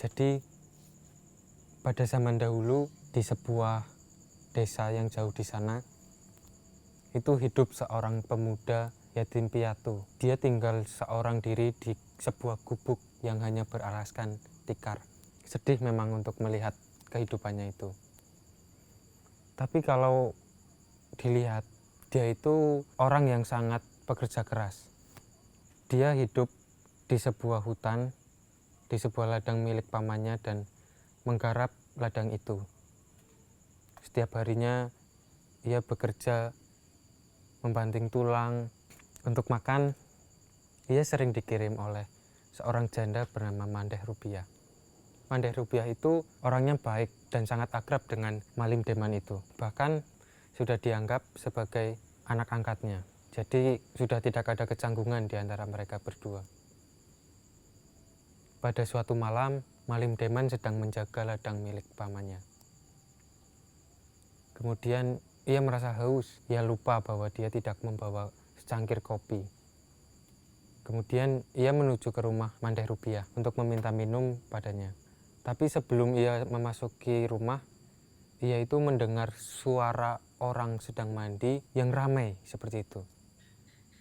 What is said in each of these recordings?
Jadi pada zaman dahulu di sebuah desa yang jauh di sana itu hidup seorang pemuda yatim piatu. Dia tinggal seorang diri di sebuah gubuk yang hanya beralaskan tikar. Sedih memang untuk melihat kehidupannya itu. Tapi kalau dilihat, dia itu orang yang sangat pekerja keras. Dia hidup di sebuah hutan, di sebuah ladang milik pamannya dan menggarap ladang itu. Setiap harinya ia bekerja membanting tulang. Untuk makan, ia sering dikirim oleh seorang janda bernama Mandeh Rupiah. Mandeh Rupiah itu orangnya baik dan sangat akrab dengan Malim Deman itu. Bahkan sudah dianggap sebagai anak angkatnya. Jadi sudah tidak ada kecanggungan di antara mereka berdua. Pada suatu malam, Malim Deman sedang menjaga ladang milik pamannya. Kemudian ia merasa haus. Ia lupa bahwa dia tidak membawa secangkir kopi. Kemudian ia menuju ke rumah Mandeh Rupiah untuk meminta minum padanya. Tapi sebelum ia memasuki rumah, ia itu mendengar suara orang sedang mandi yang ramai seperti itu.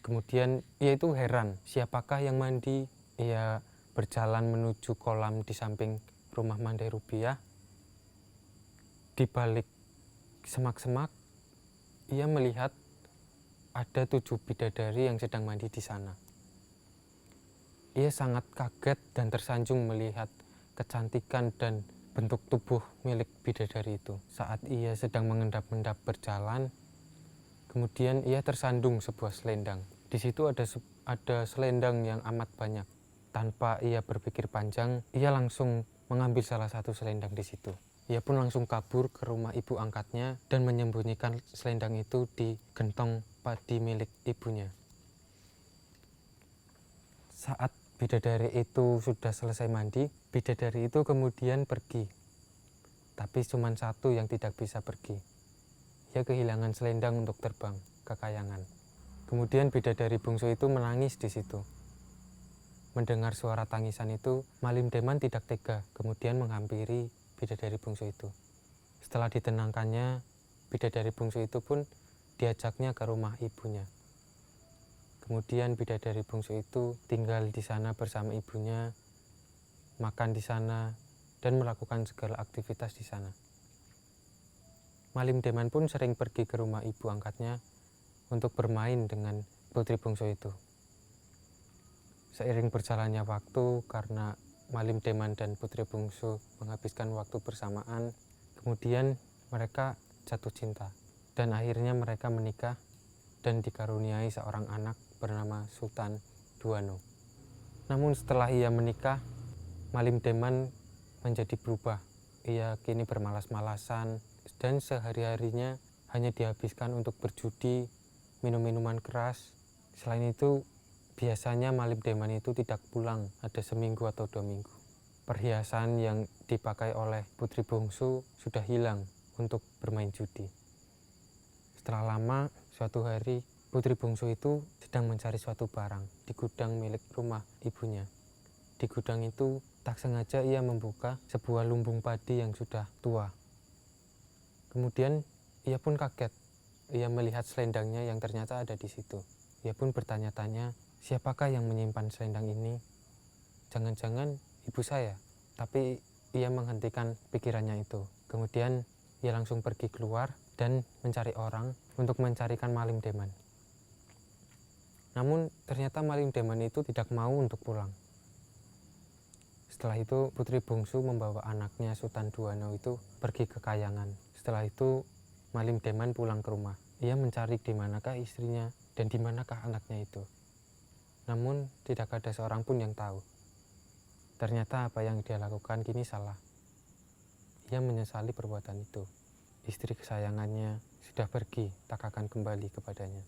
Kemudian ia itu heran, siapakah yang mandi? Ia berjalan menuju kolam di samping rumah Mandeh Rupiah. Di balik semak-semak, ia melihat ada 7 bidadari yang sedang mandi di sana. Ia sangat kaget dan tersanjung melihat kecantikan dan bentuk tubuh milik bidadari itu. Saat ia sedang mengendap-endap berjalan, kemudian ia tersandung sebuah selendang. Di situ ada selendang yang amat banyak. Tanpa ia berpikir panjang, ia langsung mengambil salah satu selendang di situ. Ia pun langsung kabur ke rumah ibu angkatnya dan menyembunyikan selendang itu di gentong padi milik ibunya. Saat bidadari itu sudah selesai mandi, bidadari itu kemudian pergi. Tapi cuma satu yang tidak bisa pergi. Ia kehilangan selendang untuk terbang ke kayangan. Kemudian bidadari bungsu itu menangis di situ. Mendengar suara tangisan itu, Malim Deman tidak tega, kemudian menghampiri bidadari bungsu itu. Setelah ditenangkannya, bidadari bungsu itu pun diajaknya ke rumah ibunya. Kemudian bidadari bungsu itu tinggal di sana bersama ibunya, makan di sana, dan melakukan segala aktivitas di sana. Malim Deman pun sering pergi ke rumah ibu angkatnya untuk bermain dengan putri bungsu itu. Seiring berjalannya waktu, karena Malim Deman dan putri bungsu menghabiskan waktu bersamaan, kemudian mereka jatuh cinta. Dan akhirnya mereka menikah dan dikaruniai seorang anak bernama Sultan Duano. Namun setelah ia menikah, Malim Deman menjadi berubah. Ia kini bermalas-malasan dan sehari-harinya hanya dihabiskan untuk berjudi, minum minuman keras. Selain itu, biasanya Malim Deman itu tidak pulang, ada seminggu atau 2 minggu. Perhiasan yang dipakai oleh putri bungsu sudah hilang untuk bermain judi. Setelah lama, suatu hari putri bungsu itu sedang mencari suatu barang di gudang milik rumah ibunya. Di gudang itu tak sengaja ia membuka sebuah lumbung padi yang sudah tua. Kemudian ia pun kaget. Ia melihat selendangnya yang ternyata ada di situ. Ia pun bertanya-tanya, siapakah yang menyimpan selendang ini? Jangan-jangan ibu saya. Tapi ia menghentikan pikirannya itu. Kemudian ia langsung pergi keluar dan mencari orang untuk mencarikan Malim Deman. Namun ternyata Malim Deman itu tidak mau untuk pulang. Setelah itu putri bungsu membawa anaknya Sultan Duano itu pergi ke kayangan. Setelah itu Malim Deman pulang ke rumah. Ia mencari di manakah istrinya dan di manakah anaknya itu. Namun tidak ada seorang pun yang tahu. Ternyata apa yang dia lakukan kini salah. Ia menyesali perbuatan itu. Istri kesayangannya sudah pergi, tak akan kembali kepadanya.